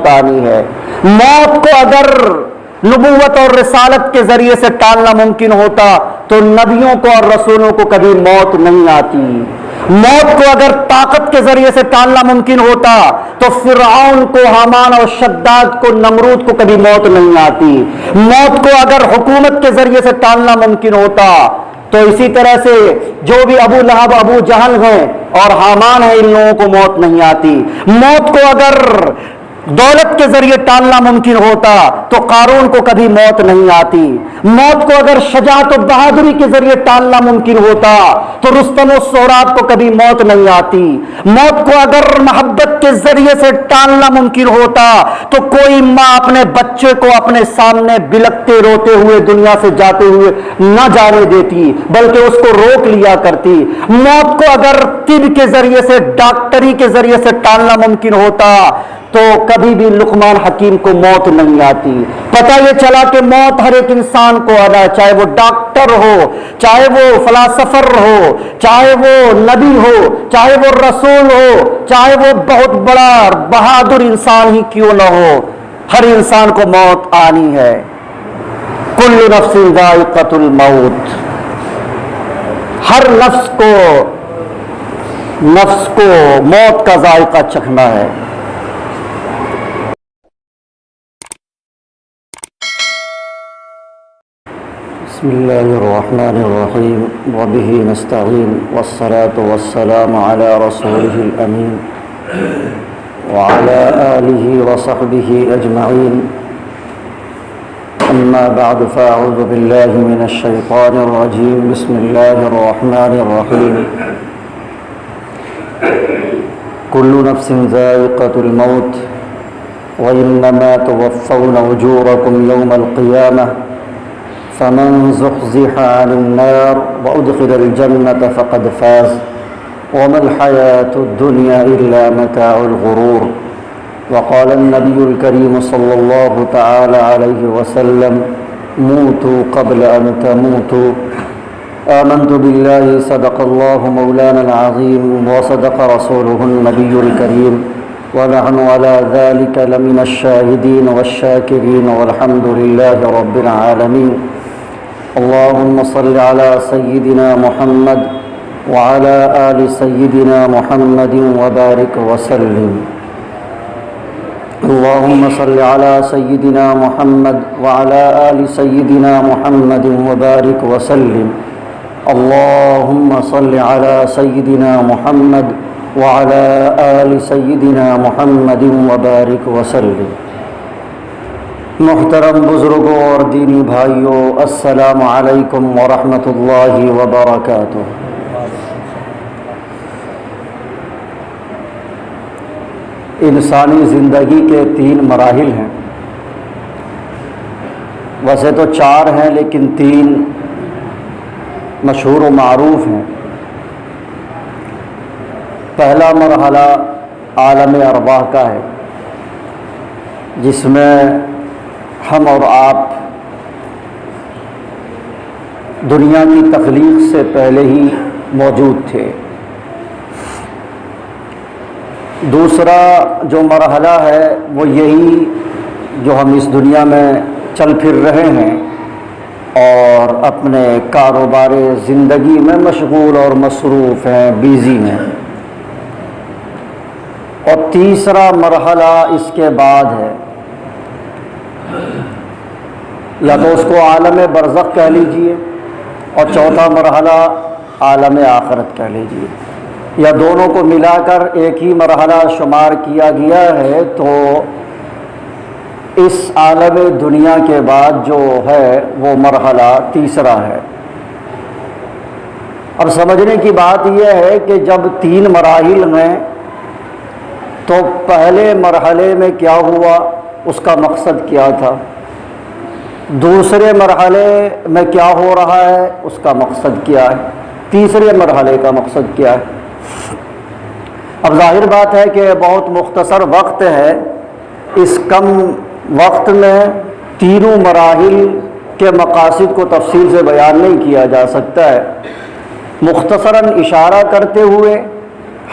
موت آنی ہے۔ موت کو اگر نبوت اور رسالت کے ذریعے سے ٹالنا ممکن ہوتا تو نبیوں کو اور رسولوں کو کبھی موت نہیں آتی۔ موت کو اگر طاقت کے ذریعے سے ٹالنا ممکن ہوتا تو فرعون کو، حامان اور شداد کو، نمرود کو کبھی موت نہیں آتی۔ موت کو اگر حکومت کے ذریعے سے ٹالنا ممکن ہوتا تو اسی طرح سے جو بھی ابو لہب، ابو جہل ہیں اور حامان ہیں، ان لوگوں کو موت نہیں آتی۔ موت کو اگر دولت کے ذریعے ٹالنا ممکن ہوتا تو قارون کو کبھی موت نہیں آتی۔ موت کو اگر شجاعت و بہادری کے ذریعے ٹالنا ممکن ہوتا تو رستم و سہراب کو کبھی موت نہیں آتی۔ موت کو اگر محبت کے ذریعے سے ٹالنا ممکن ہوتا تو کوئی ماں اپنے بچے کو اپنے سامنے بلکتے روتے ہوئے دنیا سے جاتے ہوئے نہ جانے دیتی بلکہ اس کو روک لیا کرتی۔ موت کو اگر طب کے ذریعے سے، ڈاکٹری کے ذریعے سے ٹالنا ممکن ہوتا تو کبھی بھی لقمان حکیم کو موت نہیں آتی۔ پتہ یہ چلا کہ موت ہر ایک انسان کو آنا ہے، چاہے وہ ڈاکٹر ہو، چاہے وہ فلاسفر ہو، چاہے وہ نبی ہو، چاہے وہ رسول ہو، چاہے وہ بہت بڑا بہادر انسان ہی کیوں نہ ہو، ہر انسان کو موت آنی ہے۔ کل نفس ذائقۃ الموت، ہر نفس کو موت کا ذائقہ چکھنا ہے۔ بسم اللہ الرحمن الرحیم وبہ نستعین والصلاة والسلام علی رسولہ الامین وعلی آلہ وصحبہ اجمعین، اما بعد فاعوذ باللہ من الشیطان الرجیم، بسم اللہ الرحمن الرحیم، کل نفس ذائقۃ الموت وانما توفون اجورکم یوم القیامہ فمن زحزح عن النار وأدخل الجنة فقد فاز وما الحياة الدنيا إلا متاع الغرور۔ وقال النبي الكريم صلى الله تعالى عليه وسلم موتوا قبل أن تموتوا۔ آمنت بالله صدق الله مولانا العظيم وصدق رسوله النبي الكريم ونحن على ذلك لمن الشاهدين والشاكرين والحمد لله رب العالمين۔ اللهم صل على سيدنا محمد وعلى آل سيدنا محمد وبارك وسلم۔ اللهم صل على سيدنا محمد وعلى آل سيدنا محمد وبارك وسلم۔ اللهم صل على سيدنا محمد وعلى آل سيدنا محمد وبارك وسلم۔ محترم بزرگوں اور دینی بھائیوں، السلام علیکم ورحمۃ اللہ وبرکاتہ۔ انسانی زندگی کے 3 مراحل ہیں، ویسے تو 4 ہیں لیکن 3 مشہور و معروف ہیں۔ پہلا مرحلہ عالم ارواح کا ہے، جس میں ہم اور آپ دنیا کی تخلیق سے پہلے ہی موجود تھے۔ دوسرا جو مرحلہ ہے وہ یہی جو ہم اس دنیا میں چل پھر رہے ہیں اور اپنے کاروبار زندگی میں مشغول اور مصروف ہیں، بیزی ہیں۔ اور تیسرا مرحلہ اس کے بعد ہے، یا تو اس کو عالم برزخ کہہ لیجئے اور چوتھا مرحلہ عالم آخرت کہہ لیجئے، یا دونوں کو ملا کر ایک ہی مرحلہ شمار کیا گیا ہے۔ تو اس عالم دنیا کے بعد جو ہے وہ مرحلہ تیسرا ہے۔ اب سمجھنے کی بات یہ ہے کہ جب 3 مراحل میں تو پہلے مرحلے میں کیا ہوا، اس کا مقصد کیا تھا، دوسرے مرحلے میں کیا ہو رہا ہے، اس کا مقصد کیا ہے، تیسرے مرحلے کا مقصد کیا ہے۔ اب ظاہر بات ہے کہ بہت مختصر وقت ہے، اس کم وقت میں تینوں مراحل کے مقاصد کو تفصیل سے بیان نہیں کیا جا سکتا ہے۔ مختصراً اشارہ کرتے ہوئے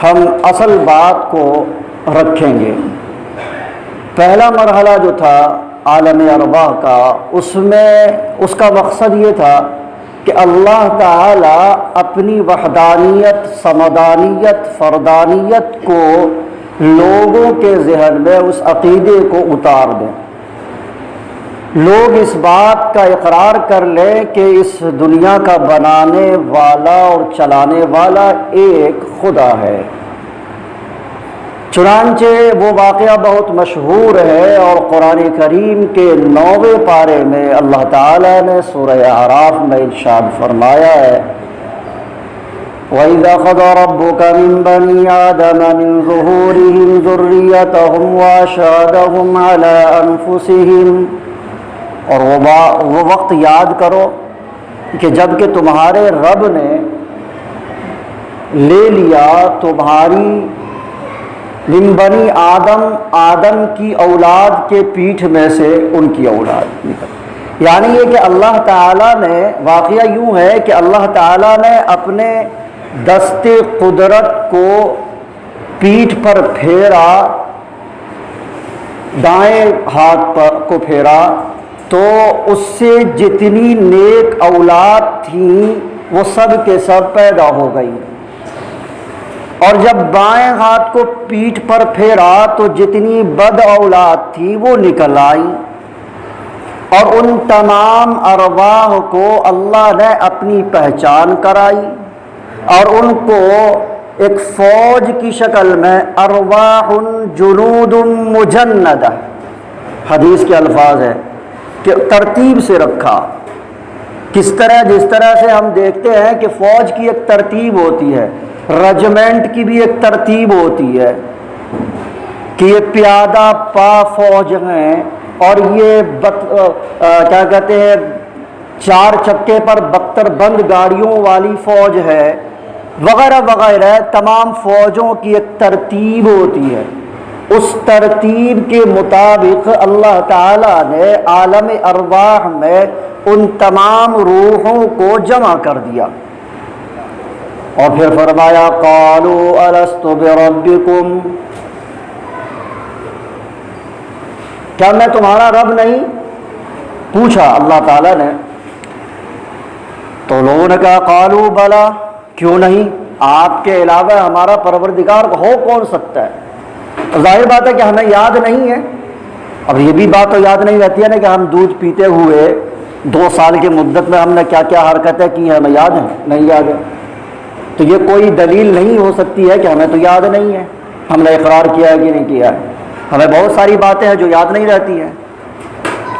ہم اصل بات کو رکھیں گے۔ پہلا مرحلہ جو تھا عالم ارواح کا، اس کا مقصد یہ تھا کہ اللہ تعالی اپنی وحدانیت، سمدانیت، فردانیت کو لوگوں کے ذہن میں اس عقیدے کو اتار دیں، لوگ اس بات کا اقرار کر لیں کہ اس دنیا کا بنانے والا اور چلانے والا ایک خدا ہے۔ چنانچہ وہ واقعہ بہت مشہور ہے، اور قرآن کریم کے 9ویں پارے میں اللہ تعالیٰ نے سورہ اعراف میں ارشاد فرمایا ہے، وَإِذَا أَخَذَ رَبُّكَ مِن بَنِي آدَمَ مِن ظُهُورِهِمْ ذُرِّيَّتَهُمْ وَأَشْهَدَهُمْ عَلَىٰ أَنفُسِهِمْ، اور وہ وقت یاد کرو کہ جب کہ تمہارے رب نے لے لیا تمہاری من بنی آدم کی اولاد کے پیٹھ میں سے ان کی اولاد نکل، یعنی یہ کہ اللہ تعالیٰ نے، واقعہ یوں ہے کہ اللہ تعالیٰ نے اپنے دست قدرت کو پیٹھ پر پھیرا، دائیں ہاتھ کو پھیرا، تو اس سے جتنی نیک اولاد تھیں وہ سب کے سب پیدا ہو گئی، اور جب بائیں ہاتھ کو پیٹھ پر پھیرا تو جتنی بد اولاد تھی وہ نکل آئی، اور ان تمام ارواح کو اللہ نے اپنی پہچان کرائی، اور ان کو ایک فوج کی شکل میں ارواح جنود مجندہ، حدیث کے الفاظ ہے کہ ترتیب سے رکھا۔ کس طرح؟ جس طرح سے ہم دیکھتے ہیں کہ فوج کی ایک ترتیب ہوتی ہے، رجمنٹ کی بھی ایک ترتیب ہوتی ہے کہ یہ پیادہ پا فوج ہیں، اور یہ کیا کہتے ہیں 4 چکے پر 72 بند گاڑیوں والی فوج ہے، وغیرہ وغیرہ۔ تمام فوجوں کی ایک ترتیب ہوتی ہے، اس ترتیب کے مطابق اللہ تعالیٰ نے عالم ارواح میں ان تمام روحوں کو جمع کر دیا، اور پھر فرمایا قالوا الست بربکم، کیا میں تمہارا رب نہیں؟ پوچھا اللہ تعالیٰ نے، تو لوگوں نے کہا قالوا بلا، کیوں نہیں، آپ کے علاوہ ہمارا پروردگار ہو کون سکتا ہے؟ ظاہر بات ہے کہ ہمیں یاد نہیں ہے۔ اب یہ بھی بات تو یاد نہیں رہتی ہے نا کہ ہم دودھ پیتے ہوئے 2 سال کی مدت میں ہم نے کیا کیا حرکتیں کی ہیں، ہمیں یاد ہیں؟ نہیں یاد ہے، تو یہ کوئی دلیل نہیں ہو سکتی ہے کہ ہمیں تو یاد نہیں ہے، ہم نے اقرار کیا ہے کہ نہیں کیا ہے۔ ہمیں بہت ساری باتیں ہیں جو یاد نہیں رہتی ہیں،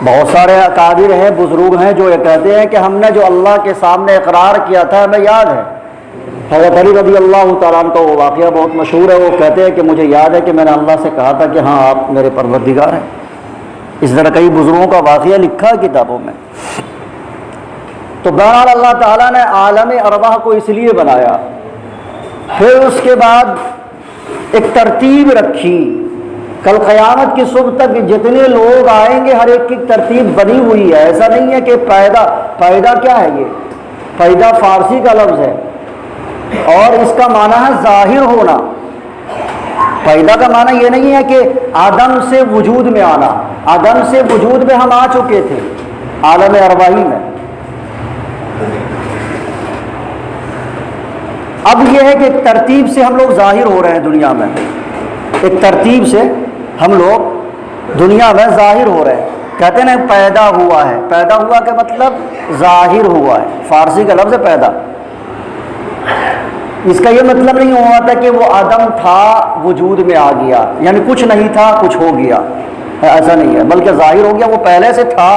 بہت سارے اکابر ہیں، بزرگ ہیں جو یہ کہتے ہیں کہ ہم نے جو اللہ کے سامنے اقرار کیا تھا ہمیں یاد ہے۔ حضرت علی رضی اللہ تعالیٰ عنہ کا وہ واقعہ بہت مشہور ہے، وہ کہتے ہیں کہ مجھے یاد ہے کہ میں نے اللہ سے کہا تھا کہ ہاں آپ میرے پروردگار ہیں۔ اس طرح کئی بزرگوں کا واقعہ لکھا ہے کتابوں میں۔ تو بہرحال اللہ تعالیٰ نے عالم ارواح کو اس لیے بنایا، پھر اس کے بعد ایک ترتیب رکھی، کل قیامت کی صبح تک جتنے لوگ آئیں گے ہر ایک کی ترتیب بنی ہوئی ہے۔ ایسا نہیں ہے کہ پیدا کیا ہے؟ یہ پیدا فارسی کا لفظ ہے، اور اس کا معنی ہے ظاہر ہونا۔ پیدا کا معنی یہ نہیں ہے کہ آدم سے وجود میں آنا، آدم سے وجود میں ہم آ چکے تھے عالم ارواحی میں۔ اب یہ ہے کہ ایک ترتیب سے ہم لوگ ظاہر ہو رہے ہیں دنیا میں، ایک ترتیب سے ہم لوگ دنیا میں ظاہر ہو رہے ہیں۔ کہتے ہیں پیدا ہوا ہے، پیدا ہوا کا مطلب ظاہر ہوا ہے، فارسی کا لفظ ہے پیدا۔ اس کا یہ مطلب نہیں ہوا تھا کہ وہ آدم تھا وجود میں آ گیا، یعنی کچھ نہیں تھا کچھ ہو گیا، ایسا نہیں ہے، بلکہ ظاہر ہو گیا، وہ پہلے سے تھا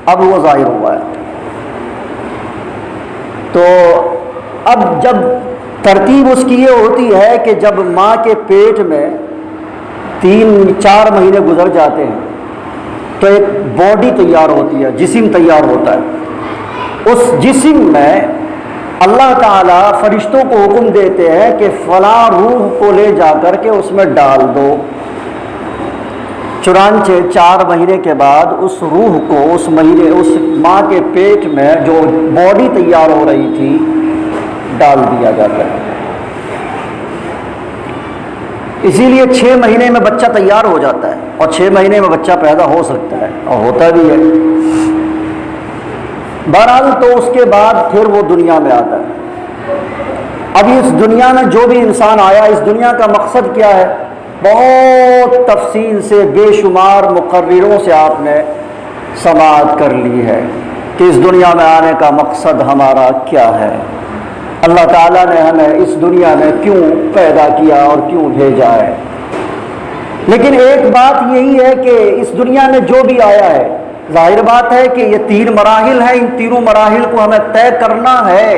اب وہ ظاہر ہوا ہے۔ تو اب جب ترتیب اس کی یہ ہوتی ہے کہ جب ماں کے پیٹ میں 3-4 مہینے گزر جاتے ہیں تو ایک باڈی تیار ہوتی ہے، جسم تیار ہوتا ہے۔ اس جسم میں اللہ تعالیٰ فرشتوں کو حکم دیتے ہیں کہ فلاں روح کو لے جا کر کے اس میں ڈال دو۔ چنانچہ 4 مہینے کے بعد اس روح کو اس ماں کے پیٹ میں جو باڈی تیار ہو رہی تھی ڈال دیا جاتا ہے۔ اسی لیے 6 مہینے میں بچہ تیار ہو جاتا ہے، اور 6 مہینے میں بچہ پیدا ہو سکتا ہے اور ہوتا بھی ہے۔ بہرحال تو اس کے بعد پھر وہ دنیا میں آتا ہے۔ اب اس دنیا میں جو بھی انسان آیا، اس دنیا کا مقصد کیا ہے؟ بہت تفصیل سے بے شمار مقرروں سے آپ نے سماعت کر لی ہے کہ اس دنیا میں آنے کا مقصد ہمارا کیا ہے، اللہ تعالیٰ نے ہمیں اس دنیا میں کیوں پیدا کیا اور کیوں بھیجا ہے۔ لیکن ایک بات یہی ہے کہ اس دنیا میں جو بھی آیا ہے، ظاہر بات ہے کہ یہ 3 مراحل ہیں، ان تینوں مراحل کو ہمیں طے کرنا ہے۔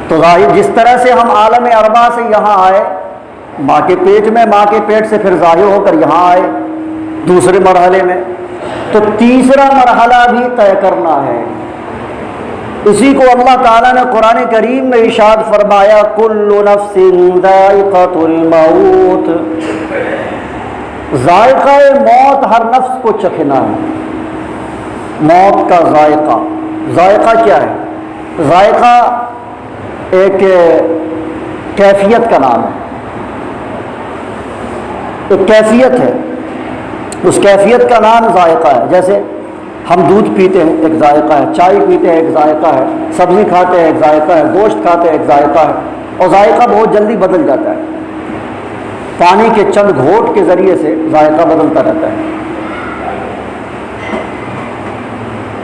تو ظاہر جس طرح سے ہم عالم ارواح سے یہاں آئے، ماں کے پیٹ میں، ماں کے پیٹ سے پھر ظاہر ہو کر یہاں آئے دوسرے مرحلے میں، تو تیسرا مرحلہ بھی طے کرنا ہے۔ اسی کو اللہ تعالیٰ نے قرآن کریم میں ارشاد فرمایا، کل نفس ذائقۃ الموت، ذائقہ موت ہر نفس کو چکھنا ہے۔ موت کا ذائقہ، ذائقہ کیا ہے؟ ذائقہ ایک کیفیت کا نام ہے، ایک کیفیت ہے، اس کیفیت کا نام ذائقہ ہے۔ جیسے ہم دودھ پیتے ہیں ایک ذائقہ ہے، چائے پیتے ہیں ایک ذائقہ ہے، سبزی کھاتے ہیں ایک ذائقہ ہے، گوشت کھاتے ہیں ایک ذائقہ ہے، اور ذائقہ بہت جلدی بدل جاتا ہے، پانی کے چند گھونٹ کے ذریعے سے ذائقہ بدلتا رہتا ہے۔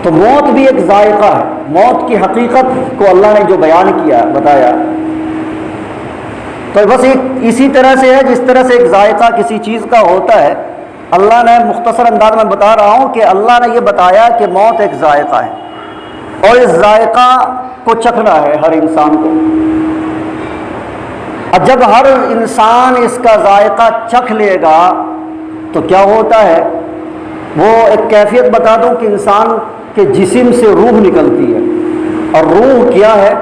تو موت بھی ایک ذائقہ ہے۔ موت کی حقیقت کو اللہ نے جو بیان کیا، بتایا، تو بس اسی طرح سے ہے جس طرح سے ایک ذائقہ کسی چیز کا ہوتا ہے۔ اللہ نے مختصر انداز میں بتا رہا ہوں کہ اللہ نے یہ بتایا کہ موت ایک ذائقہ ہے، اور اس ذائقہ کو چکھنا ہے ہر انسان کو۔ اور جب ہر انسان اس کا ذائقہ چکھ لے گا تو کیا ہوتا ہے؟ وہ ایک کیفیت بتا دوں کہ انسان کے جسم سے روح نکلتی ہے، اور روح کیا ہے؟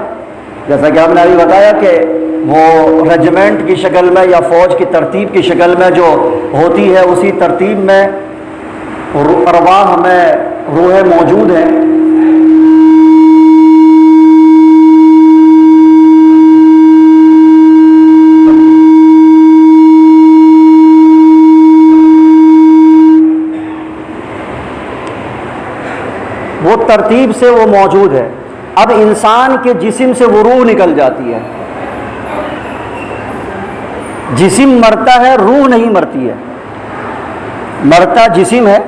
جیسا کہ ہم نے ابھی بتایا کہ وہ رجمنٹ کی شکل میں یا فوج کی ترتیب کی شکل میں جو ہوتی ہے، اسی ترتیب میں ارواح میں روحیں موجود ہیں۔ وہ ترتیب سے وہ موجود ہے۔ اب انسان کے جسم سے وہ روح نکل جاتی ہے۔ جسم مرتا ہے، روح نہیں مرتی ہے۔ مرتا جسم ہے،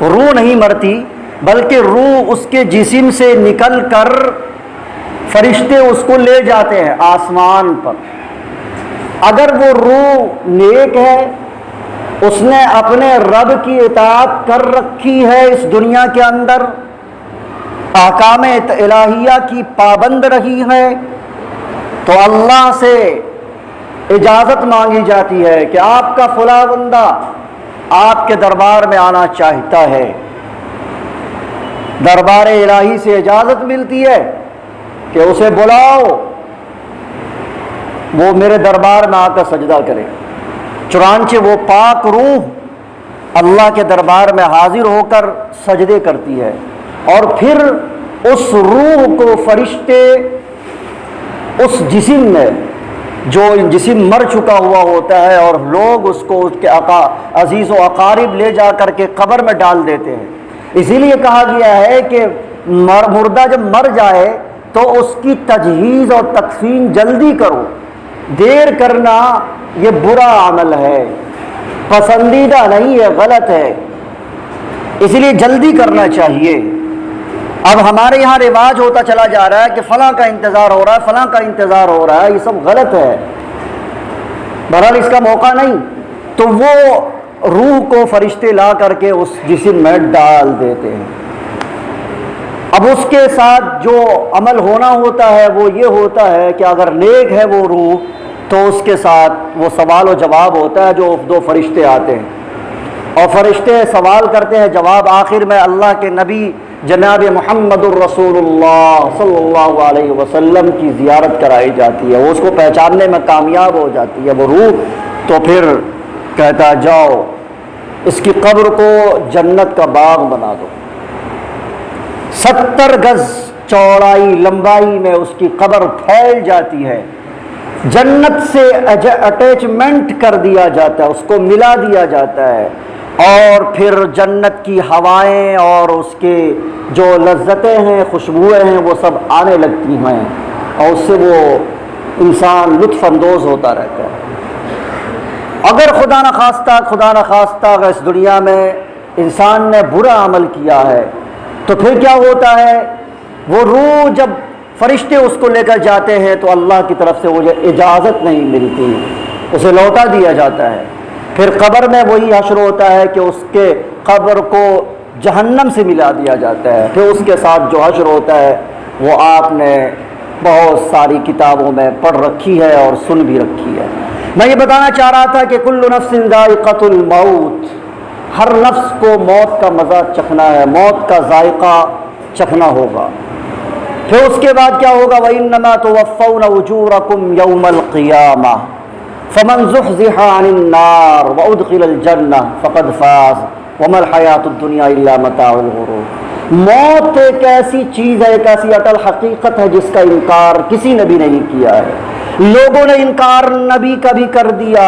روح نہیں مرتی، بلکہ روح اس کے جسم سے نکل کر فرشتے اس کو لے جاتے ہیں آسمان پر۔ اگر وہ روح نیک ہے، اس نے اپنے رب کی اطاعت کر رکھی ہے، اس دنیا کے اندر احکام الہیہ کی پابند رہی ہے، تو اللہ سے اجازت مانگی جاتی ہے کہ آپ کا فلاں بندہ آپ کے دربار میں آنا چاہتا ہے۔ دربار الہی سے اجازت ملتی ہے کہ اسے بلاؤ، وہ میرے دربار میں آ کر سجدہ کرے۔ چنانچہ وہ پاک روح اللہ کے دربار میں حاضر ہو کر سجدے کرتی ہے، اور پھر اس روح کو فرشتے اس جسم میں، جو جسم مر چکا ہوا ہوتا ہے، اور لوگ اس کو اس کے عزیز و اقارب لے جا کر کے قبر میں ڈال دیتے ہیں۔ اسی لیے کہا گیا ہے کہ مردہ جب مر جائے تو اس کی تجہیز اور تکفین جلدی کرو، دیر کرنا یہ برا عمل ہے، پسندیدہ نہیں ہے، غلط ہے، اس لیے جلدی کرنا چاہیے۔ اب ہمارے یہاں رواج ہوتا چلا جا رہا ہے کہ فلاں کا انتظار ہو رہا ہے، فلاں کا انتظار ہو رہا ہے، یہ سب غلط ہے، بہرحال اس کا موقع نہیں۔ تو وہ روح کو فرشتے لا کر کے اس جسم میں ڈال دیتے ہیں۔ اب اس کے ساتھ جو عمل ہونا ہوتا ہے وہ یہ ہوتا ہے کہ اگر نیک ہے وہ روح، تو اس کے ساتھ وہ سوال و جواب ہوتا ہے، جو 2 فرشتے آتے ہیں اور فرشتے سوال کرتے ہیں، جواب آخر میں اللہ کے نبی جناب محمد الرسول اللہ صلی اللہ علیہ وسلم کی زیارت کرائی جاتی ہے، وہ اس کو پہچاننے میں کامیاب ہو جاتی ہے وہ روح۔ تو پھر کہتا جاؤ اس کی قبر کو جنت کا باغ بنا دو، 70 گز چوڑائی لمبائی میں اس کی قبر پھیل جاتی ہے، جنت سے اٹیچمنٹ کر دیا جاتا ہے، اس کو ملا دیا جاتا ہے، اور پھر جنت کی ہوائیں اور اس کے جو لذتیں ہیں، خوشبوئیں ہیں، وہ سب آنے لگتی ہیں، اور اس سے وہ انسان لطف اندوز ہوتا رہتا ہے۔ اگر خدا نخواستہ اگر اس دنیا میں انسان نے برا عمل کیا ہے تو پھر کیا ہوتا ہے؟ وہ روح جب فرشتے اس کو لے کر جاتے ہیں تو اللہ کی طرف سے وہ اجازت نہیں ملتی، اسے لوٹا دیا جاتا ہے۔ پھر قبر میں وہی حشر ہوتا ہے کہ اس کے قبر کو جہنم سے ملا دیا جاتا ہے، پھر اس کے ساتھ جو حشر ہوتا ہے وہ آپ نے بہت ساری کتابوں میں پڑھ رکھی ہے اور سن بھی رکھی ہے۔ میں یہ بتانا چاہ رہا تھا کہ کل نفس ذائقۃ الموت، ہر نفس کو موت کا مزہ چکھنا ہے، موت کا ذائقہ چکھنا ہوگا۔ پھر اس کے بعد کیا ہوگا؟ وَإِنَّمَا تُوَفَّوْنَ أُجُورَكُمْ يَوْمَ الْقِيَامَةِ فَمَنْ زُحْزِحَ عَنِ النَّارِ وَأُدْخِلَ الْجَنَّةَ فَقَدْ فَازَ وَمَا الْحَيَاةُ الدُّنْيَا إِلَّا مَتَاعُ الْغُرُورِ۔ موت ایک ایسی چیز ہے، ایک ایسی اٹل حقیقت ہے جس کا انکار کسی نے بھی نہیں کیا ہے۔ لوگوں نے انکار نبی کا بھی کر دیا،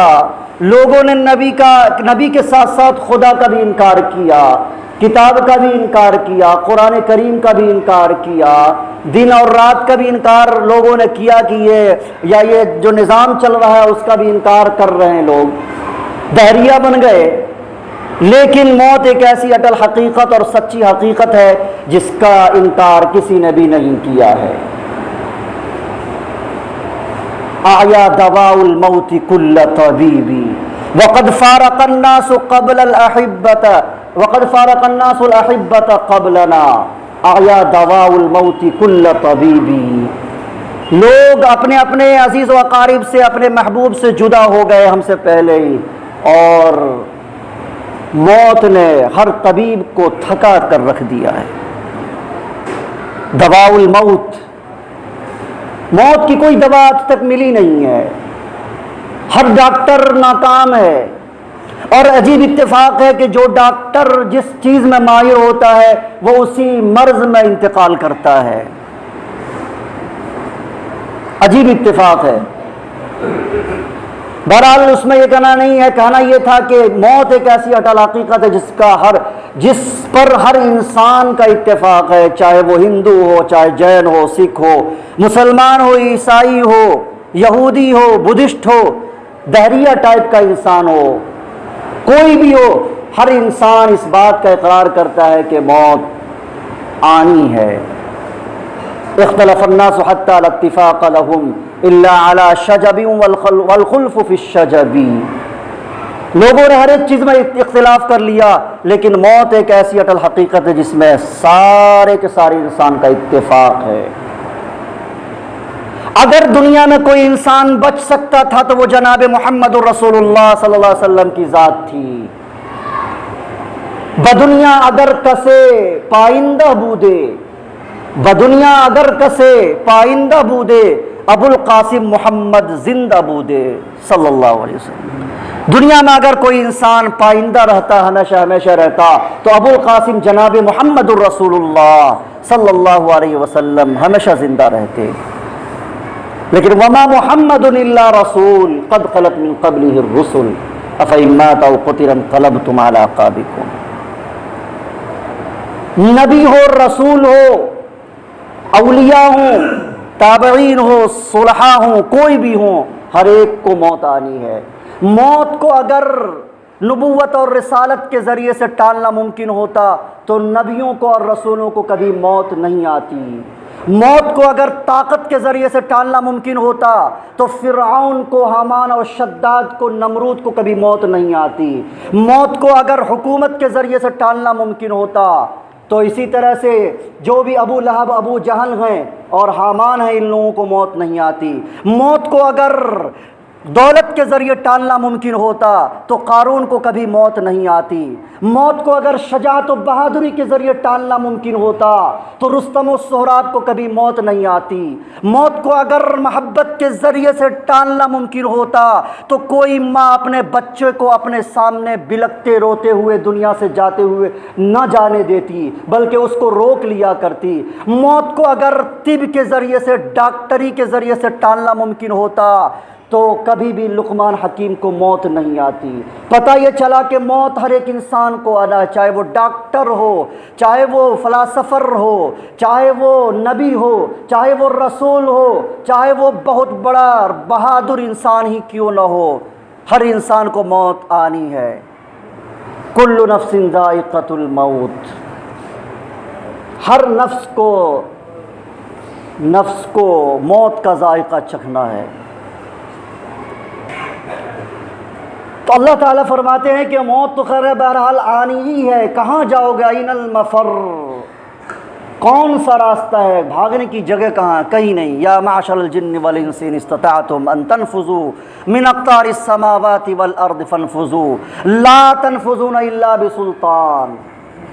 لوگوں نے نبی کے ساتھ ساتھ خدا کا بھی انکار کیا، کتاب کا بھی انکار کیا، قرآن کریم کا بھی انکار کیا، دن اور رات کا بھی انکار لوگوں نے کیا کہ یہ جو نظام چل رہا ہے اس کا بھی انکار کر رہے ہیں، لوگ دہریہ بن گئے۔ لیکن موت ایک ایسی اٹل حقیقت اور سچی حقیقت ہے جس کا انکار کسی نے بھی نہیں کیا ہے۔ احیا دواء الموت کل طبیب وقد فارق الناس قبل الاحبۃ قبلنا احیا دواء الموت کل طبیب۔ لوگ اپنے اپنے عزیز و اقارب سے، اپنے محبوب سے جدا ہو گئے ہم سے پہلے ہی، اور موت نے ہر طبیب کو تھکا کر رکھ دیا ہے۔ دواء الموت، موت کی کوئی دوا آج تک ملی نہیں ہے، ہر ڈاکٹر ناکام ہے۔ اور عجیب اتفاق ہے کہ جو ڈاکٹر جس چیز میں ماہر ہوتا ہے وہ اسی مرض میں انتقال کرتا ہے۔ عجیب اتفاق ہے۔ بہرحال اس میں یہ کہنا نہیں ہے، کہنا یہ تھا کہ موت ایک ایسی اٹل حقیقت ہے جس پر ہر انسان کا اتفاق ہے، چاہے وہ ہندو ہو، چاہے جین ہو، سکھ ہو، مسلمان ہو، عیسائی ہو، یہودی ہو، بدھسٹ ہو، دہریہ ٹائپ کا انسان ہو، کوئی بھی ہو، ہر انسان اس بات کا اقرار کرتا ہے کہ موت آنی ہے۔ اختلف الناس حتى لا اتفاق لهم الا على شجب والخلف في الشجب۔ لوگوں نے ہر ایک چیز میں اختلاف کر لیا، لیکن موت ایک ایسی اٹل حقیقت ہے جس میں سارے کے سارے انسان کا اتفاق ہے۔ اگر دنیا میں کوئی انسان بچ سکتا تھا تو وہ جناب محمد الرسول اللہ صلی اللہ علیہ وسلم کی ذات تھی۔ بدنیا اگر کسے پائندہ بودے، بدنیا اگر کسے پائندہ بودے، ابو القاسم محمد زندہ بودے صلی اللہ علیہ وسلم۔ دنیا میں اگر کوئی انسان پائندہ رہتا، ہمیشہ رہتا، تو ابو القاسم جناب محمد الرسول اللہ صلی اللہ علیہ وسلم ہمیشہ زندہ رہتے۔ لیکن وما محمد الا رسول قد خلت من قبلہ الرسل افإن مات او قتل انقلبتم علی اعقابکم۔ نبی ہو، رسول ہو، اولیاء ہوں، تابعین ہو، صلحاء ہوں، کوئی بھی ہوں، ہر ایک کو موت آنی ہے۔ موت کو اگر نبوت اور رسالت کے ذریعے سے ٹالنا ممکن ہوتا تو نبیوں کو اور رسولوں کو کبھی موت نہیں آتی۔ موت کو اگر طاقت کے ذریعے سے ٹالنا ممکن ہوتا تو فرعون کو، حامان اور شداد کو، نمرود کو کبھی موت نہیں آتی۔ موت کو اگر حکومت کے ذریعے سے ٹالنا ممکن ہوتا تو اسی طرح سے جو بھی ابو لہب، ابو جہل ہیں اور حامان ہیں، ان لوگوں کو موت نہیں آتی۔ موت کو اگر دولت کے ذریعے ٹالنا ممکن ہوتا تو قارون کو کبھی موت نہیں آتی۔ موت کو اگر شجاعت و بہادری کے ذریعے ٹالنا ممکن ہوتا تو رستم و سہراب کو کبھی موت نہیں آتی۔ موت کو اگر محبت کے ذریعے سے ٹالنا ممکن ہوتا تو کوئی ماں اپنے بچے کو اپنے سامنے بلکتے روتے ہوئے دنیا سے جاتے ہوئے نہ جانے دیتی، بلکہ اس کو روک لیا کرتی۔ موت کو اگر طب کے ذریعے سے، ڈاکٹری کے ذریعے سے ٹالنا ممکن ہوتا تو کبھی بھی لقمان حکیم کو موت نہیں آتی۔ پتہ یہ چلا کہ موت ہر ایک انسان کو آنا ہے، چاہے وہ ڈاکٹر ہو، چاہے وہ فلاسفر ہو، چاہے وہ نبی ہو، چاہے وہ رسول ہو، چاہے وہ بہت بڑا بہادر انسان ہی کیوں نہ ہو، ہر انسان کو موت آنی ہے۔ کل نفس ذائقۃ الموت، ہر نفس کو موت کا ذائقہ چکھنا ہے۔ تو اللہ تعالیٰ فرماتے ہیں کہ موت تو خیر بہرحال آنی ہی ہے، کہاں جاؤ گے؟ این المفر، کون سا راستہ ہے؟ بھاگنے کی جگہ کہاں؟ کہیں نہیں۔ یا معشر الجن والانس ان استطعتم ان تنفذوا من اقطار السماوات والارض فانفذوا لا تنفذون الا بسلطان،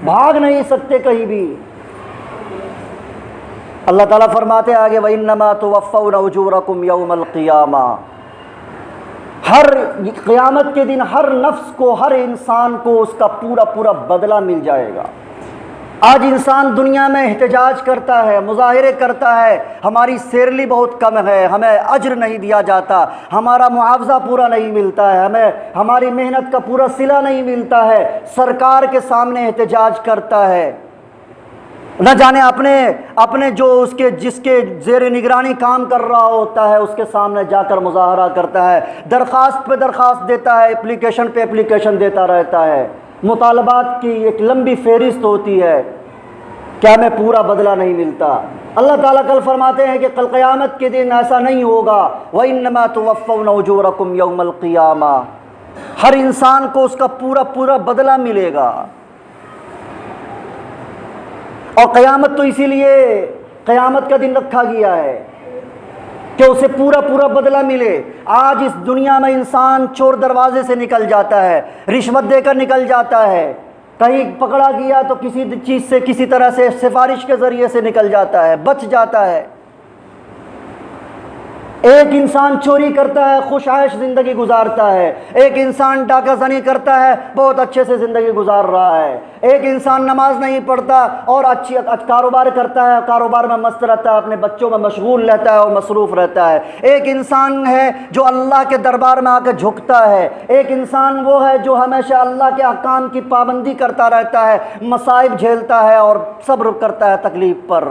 بھاگ نہیں سکتے کہیں بھی۔ اللہ تعالیٰ فرماتے ہیں آگے وَإِنَّمَا تُوَفَّوْنَ أُجُورَكُمْ يَوْمَ الْقِيَامَةِ، ہر قیامت کے دن ہر نفس کو، ہر انسان کو اس کا پورا پورا بدلہ مل جائے گا۔ آج انسان دنیا میں احتجاج کرتا ہے، مظاہرے کرتا ہے، ہماری سیلری بہت کم ہے، ہمیں اجر نہیں دیا جاتا، ہمارا معاوضہ پورا نہیں ملتا ہے، ہمیں ہماری محنت کا پورا صلہ نہیں ملتا ہے، سرکار کے سامنے احتجاج کرتا ہے، نہ جانے اپنے جو جس کے زیر نگرانی کام کر رہا ہوتا ہے اس کے سامنے جا کر مظاہرہ کرتا ہے، درخواست پہ درخواست دیتا ہے، اپلیکیشن پہ اپلیکیشن دیتا رہتا ہے، مطالبات کی ایک لمبی فہرست ہوتی ہے کہ ہمیں پورا بدلہ نہیں ملتا۔ اللہ تعالیٰ کل فرماتے ہیں کہ کل قیامت کے دن ایسا نہیں ہوگا، وَإِنَّمَا تُوَفَّوْنَ أُجُورَكُمْ يَوْمَ الْقِيَامَةِ، ہر انسان کو اس کا پورا پورا بدلہ ملے گا۔ اور قیامت تو اسی لیے قیامت کا دن رکھا گیا ہے کہ اسے پورا پورا بدلہ ملے۔ آج اس دنیا میں انسان چور دروازے سے نکل جاتا ہے، رشوت دے کر نکل جاتا ہے، کہیں پکڑا گیا تو کسی چیز سے، کسی طرح سے سفارش کے ذریعے سے نکل جاتا ہے، بچ جاتا ہے۔ ایک انسان چوری کرتا ہے، خوش عیش زندگی گزارتا ہے، ایک انسان ڈاکہ زنی کرتا ہے، بہت اچھے سے زندگی گزار رہا ہے، ایک انسان نماز نہیں پڑھتا اور اچھی کاروبار کرتا ہے، کاروبار میں مست رہتا ہے، اپنے بچوں میں مشغول رہتا ہے اور مصروف رہتا ہے، ایک انسان ہے جو اللہ کے دربار میں آ کے جھکتا ہے، ایک انسان وہ ہے جو ہمیشہ اللہ کے احکام کی پابندی کرتا رہتا ہے، مصائب جھیلتا ہے اور صبر کرتا ہے تکلیف پر۔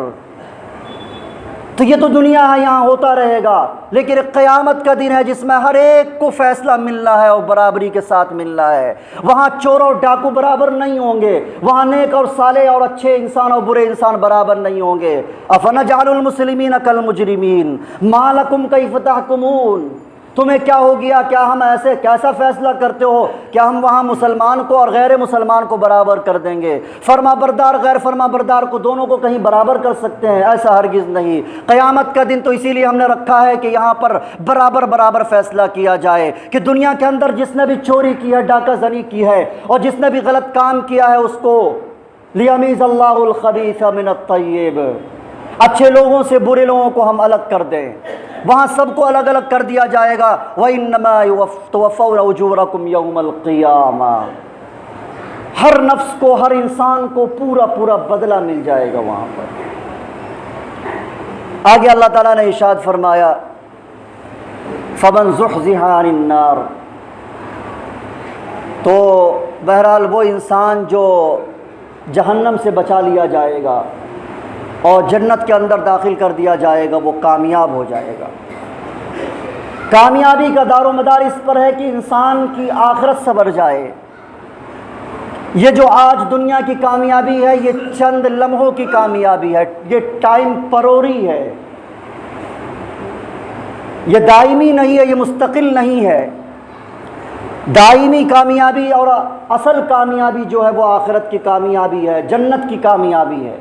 تو یہ تو دنیا ہے، یہاں ہوتا رہے گا، لیکن ایک قیامت کا دن ہے جس میں ہر ایک کو فیصلہ ملنا ہے اور برابری کے ساتھ ملنا ہے۔ وہاں چور اور ڈاکو برابر نہیں ہوں گے، وہاں نیک اور صالح اور اچھے انسان اور برے انسان برابر نہیں ہوں گے۔ افنجعل المسلمین کالمجرمین ما لکم کیف تحکمون، تمہیں کیا ہو گیا؟ کیا ہم ایسے کیسا فیصلہ کرتے ہو؟ کیا ہم وہاں مسلمان کو اور غیر مسلمان کو برابر کر دیں گے؟ فرما بردار غیر فرما بردار کو دونوں کو کہیں برابر کر سکتے ہیں؟ ایسا ہرگز نہیں۔ قیامت کا دن تو اسی لیے ہم نے رکھا ہے کہ یہاں پر برابر فیصلہ کیا جائے کہ دنیا کے اندر جس نے بھی چوری کی ہے، ڈاکہ زنی کی ہے اور جس نے بھی غلط کام کیا ہے اس کو لیمیز اللہ الخبیث من الطیب، اچھے لوگوں سے برے لوگوں کو ہم الگ کر دیں، وہاں سب کو الگ الگ کر دیا جائے گا۔ وَإِنَّمَا تُوَفَّوْنَ أُجُورَكُمْ يَوْمَ الْقِيَامَةِ، ہر نفس کو، ہر انسان کو پورا پورا بدلہ مل جائے گا وہاں پر۔ آگے اللہ تعالیٰ نے ارشاد فرمایا فَمَنْ زُحْزِحَ عَنِ النَّارِ، تو بہرحال وہ انسان جو جہنم سے بچا لیا جائے گا اور جنت کے اندر داخل کر دیا جائے گا، وہ کامیاب ہو جائے گا۔ کامیابی کا دار و مدار اس پر ہے کہ انسان کی آخرت سنور جائے۔ یہ جو آج دنیا کی کامیابی ہے یہ چند لمحوں کی کامیابی ہے، یہ ٹائم پروری ہے، یہ دائمی نہیں ہے، یہ مستقل نہیں ہے۔ دائمی کامیابی اور اصل کامیابی جو ہے وہ آخرت کی کامیابی ہے، جنت کی کامیابی ہے۔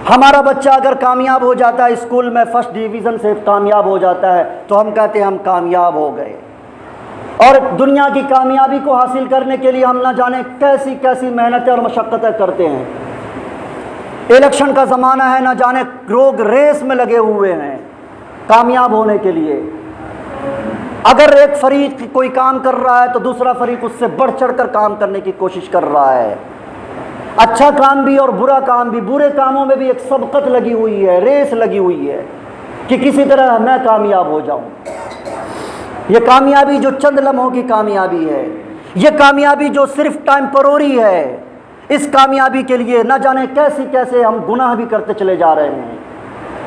ہمارا بچہ اگر کامیاب ہو جاتا ہے، اسکول میں فرسٹ ڈویژن سے کامیاب ہو جاتا ہے، تو ہم کہتے ہیں ہم کامیاب ہو گئے۔ اور دنیا کی کامیابی کو حاصل کرنے کے لیے ہم نہ جانے کیسی کیسی محنتیں اور مشقتیں کرتے ہیں۔ الیکشن کا زمانہ ہے، نہ جانے لوگ ریس میں لگے ہوئے ہیں کامیاب ہونے کے لیے۔ اگر ایک فریق کوئی کام کر رہا ہے تو دوسرا فریق اس سے بڑھ چڑھ کر کام کرنے کی کوشش کر رہا ہے۔ اچھا کام بھی اور برا کام بھی، برے کاموں میں بھی ایک سبقت لگی ہوئی ہے، ریس لگی ہوئی ہے کہ کسی طرح میں کامیاب ہو جاؤں۔ یہ کامیابی جو چند لمحوں کی کامیابی ہے، یہ کامیابی جو صرف ٹیمپروری ہے، اس کامیابی کے لیے نہ جانے کیسے ہم گناہ بھی کرتے چلے جا رہے ہیں۔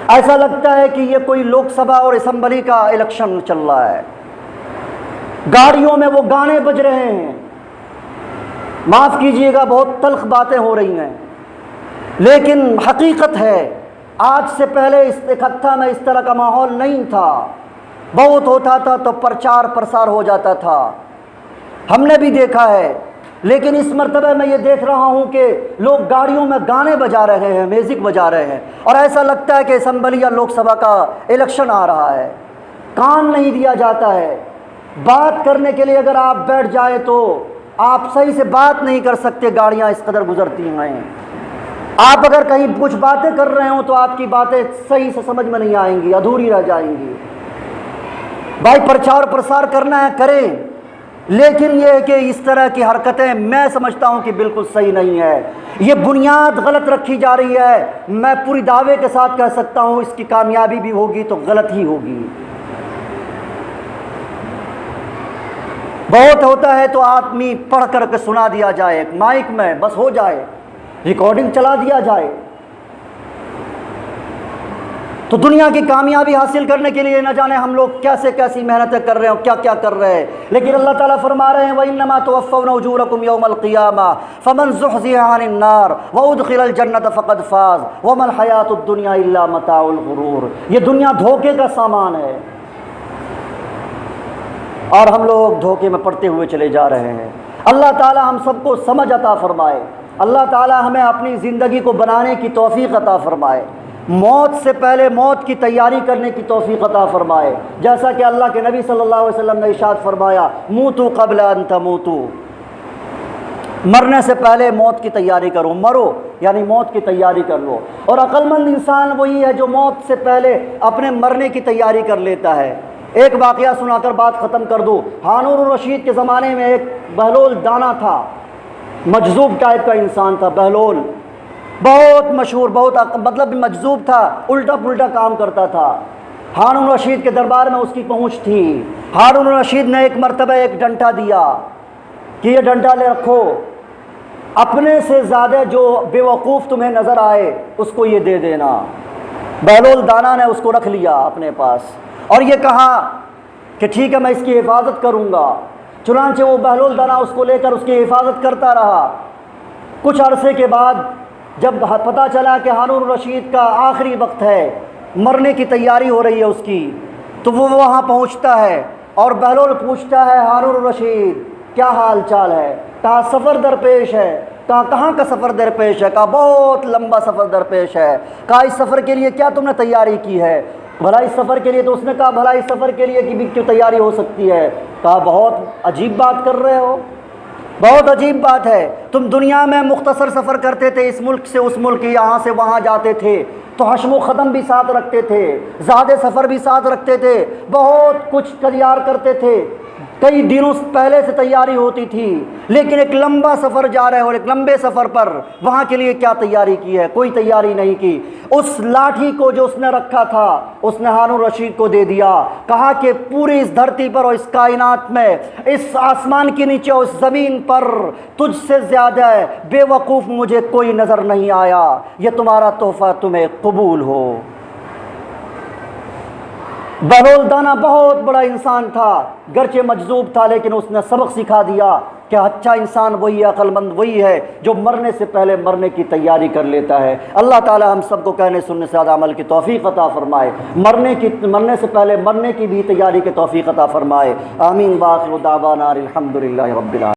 ایسا لگتا ہے کہ یہ کوئی لوک سبھا اور اسمبلی کا الیکشن چل رہا ہے، گاڑیوں میں وہ گانے بج رہے ہیں، معاف کیجئے گا بہت تلخ باتیں ہو رہی ہیں، لیکن حقیقت ہے آج سے پہلے اس اکٹھا میں اس طرح کا ماحول نہیں تھا۔ بہت ہوتا تھا تو پرچار پرسار ہو جاتا تھا، ہم نے بھی دیکھا ہے، لیکن اس مرتبہ میں یہ دیکھ رہا ہوں کہ لوگ گاڑیوں میں گانے بجا رہے ہیں، میوزک بجا رہے ہیں، اور ایسا لگتا ہے کہ اسمبلی یا لوک سبھا کا الیکشن آ رہا ہے۔ کان نہیں دیا جاتا ہے، بات کرنے کے لیے اگر آپ بیٹھ جائیں تو آپ صحیح سے بات نہیں کر سکتے، گاڑیاں اس قدر گزرتی ہیں۔ آپ اگر کہیں کچھ باتیں کر رہے ہوں تو آپ کی باتیں صحیح سے سمجھ میں نہیں آئیں گی، ادھوری رہ جائیں گی۔ بھائی پرچار پرسار کرنا ہے کریں، لیکن یہ ہے کہ اس طرح کی حرکتیں میں سمجھتا ہوں کہ بالکل صحیح نہیں ہے، یہ بنیاد غلط رکھی جا رہی ہے۔ میں پوری دعوے کے ساتھ کہہ سکتا ہوں اس کی کامیابی بھی ہوگی تو غلط ہی ہوگی۔ بہت ہوتا ہے تو آدمی پڑھ کر کے سنا دیا جائے ایک مائک میں، بس ہو جائے، ریکارڈنگ چلا دیا جائے۔ تو دنیا کی کامیابی حاصل کرنے کے لیے نہ جانے ہم لوگ کیسی محنتیں کر رہے ہیں، کیا کر رہے ہیں، لیکن اللہ تعالیٰ فرما رہے ہیں وَإِنَّمَا تُوَفَّوْنَ أُجُورَكُمْ يَوْمَ الْقِيَامَةِ فَمَنْ زُحْزِحَ عَنِ النَّارِ وَأُدْخِلَ الْجَنَّةَ فَقَدْ فَازَ وَمَا الْحَيَاةُ الدُّنْيَا إِلَّا مَتَاعُ الْغُرُورِ۔ یہ دنیا دھوکے کا سامان ہے اور ہم لوگ دھوکے میں پڑتے ہوئے چلے جا رہے ہیں۔ اللہ تعالیٰ ہم سب کو سمجھ عطا فرمائے، اللہ تعالیٰ ہمیں اپنی زندگی کو بنانے کی توفیق عطا فرمائے، موت سے پہلے موت کی تیاری کرنے کی توفیق عطا فرمائے، جیسا کہ اللہ کے نبی صلی اللہ علیہ وسلم نے ارشاد فرمایا موتو قبل ان تموتو، مرنے سے پہلے موت کی تیاری کرو، مرو یعنی موت کی تیاری کر لو۔ اور عقل مند انسان وہی ہے جو موت سے پہلے اپنے مرنے کی تیاری کر لیتا ہے۔ ایک واقعہ سنا کر بات ختم کر دوں۔ ہارون الرشید کے زمانے میں ایک بہلول دانا تھا، مجذوب ٹائپ کا انسان تھا، بہلول، بہت مشہور، بہت مطلب مجذوب تھا، الٹا پلٹا کام کرتا تھا۔ ہارون الرشید کے دربار میں اس کی پہنچ تھی۔ ہارون الرشید نے ایک مرتبہ ایک ڈنٹا دیا کہ یہ ڈنٹا لے رکھو، اپنے سے زیادہ جو بے وقوف تمہیں نظر آئے اس کو یہ دے دینا۔ بہلول دانا نے اس کو رکھ لیا اپنے پاس اور یہ کہا کہ ٹھیک ہے میں اس کی حفاظت کروں گا۔ چنانچہ وہ بہلول دانا اس کو لے کر اس کی حفاظت کرتا رہا۔ کچھ عرصے کے بعد جب پتہ چلا کہ ہارون الرشید کا آخری وقت ہے، مرنے کی تیاری ہو رہی ہے اس کی، تو وہ وہاں پہنچتا ہے اور بہلول پوچھتا ہے ہارون الرشید کیا حال چال ہے؟ کہا سفر درپیش ہے۔ کہا کہاں کا سفر درپیش ہے؟ کہا بہت لمبا سفر درپیش ہے۔ کہا اس سفر کے لیے کیا تم نے تیاری کی ہے؟ بھلا اس سفر کے لیے، تو اس نے کہا بھلا اس سفر کے لیے کی بھی کیوں تیاری ہو سکتی ہے؟ کہا بہت عجیب بات کر رہے ہو، بہت عجیب بات ہے۔ تم دنیا میں مختصر سفر کرتے تھے، اس ملک سے اس ملک، یہاں سے وہاں جاتے تھے تو حشم و ختم بھی ساتھ رکھتے تھے، زیادہ سفر بھی ساتھ رکھتے تھے، بہت کچھ تیار کرتے تھے، کئی دنوں پہلے سے تیاری ہوتی تھی، لیکن ایک لمبا سفر جا رہے ہو اور ایک لمبے سفر پر وہاں کے لیے کیا تیاری کی ہے؟ کوئی تیاری نہیں کی۔ اس لاٹھی کو جو اس نے رکھا تھا اس نے ہارون الرشید کو دے دیا، کہا کہ پوری اس دھرتی پر اور اس کائنات میں، اس آسمان کے نیچے اور اس زمین پر تجھ سے زیادہ بے وقوف مجھے کوئی نظر نہیں آیا، یہ تمہارا تحفہ تمہیں قبول ہو۔ بہلول دانا بہت بڑا انسان تھا، گرچہ مجذوب تھا، لیکن اس نے سبق سکھا دیا کہ اچھا انسان وہی ہے، عقل مند وہی ہے جو مرنے سے پہلے مرنے کی تیاری کر لیتا ہے۔ اللہ تعالی ہم سب کو کہنے سننے سے زیادہ عمل کی توفیق عطا فرمائے، مرنے سے پہلے مرنے کی بھی تیاری کی توفیق عطا فرمائے۔ آمین۔ وآخر دعوانا الحمدللہ رب العالمین۔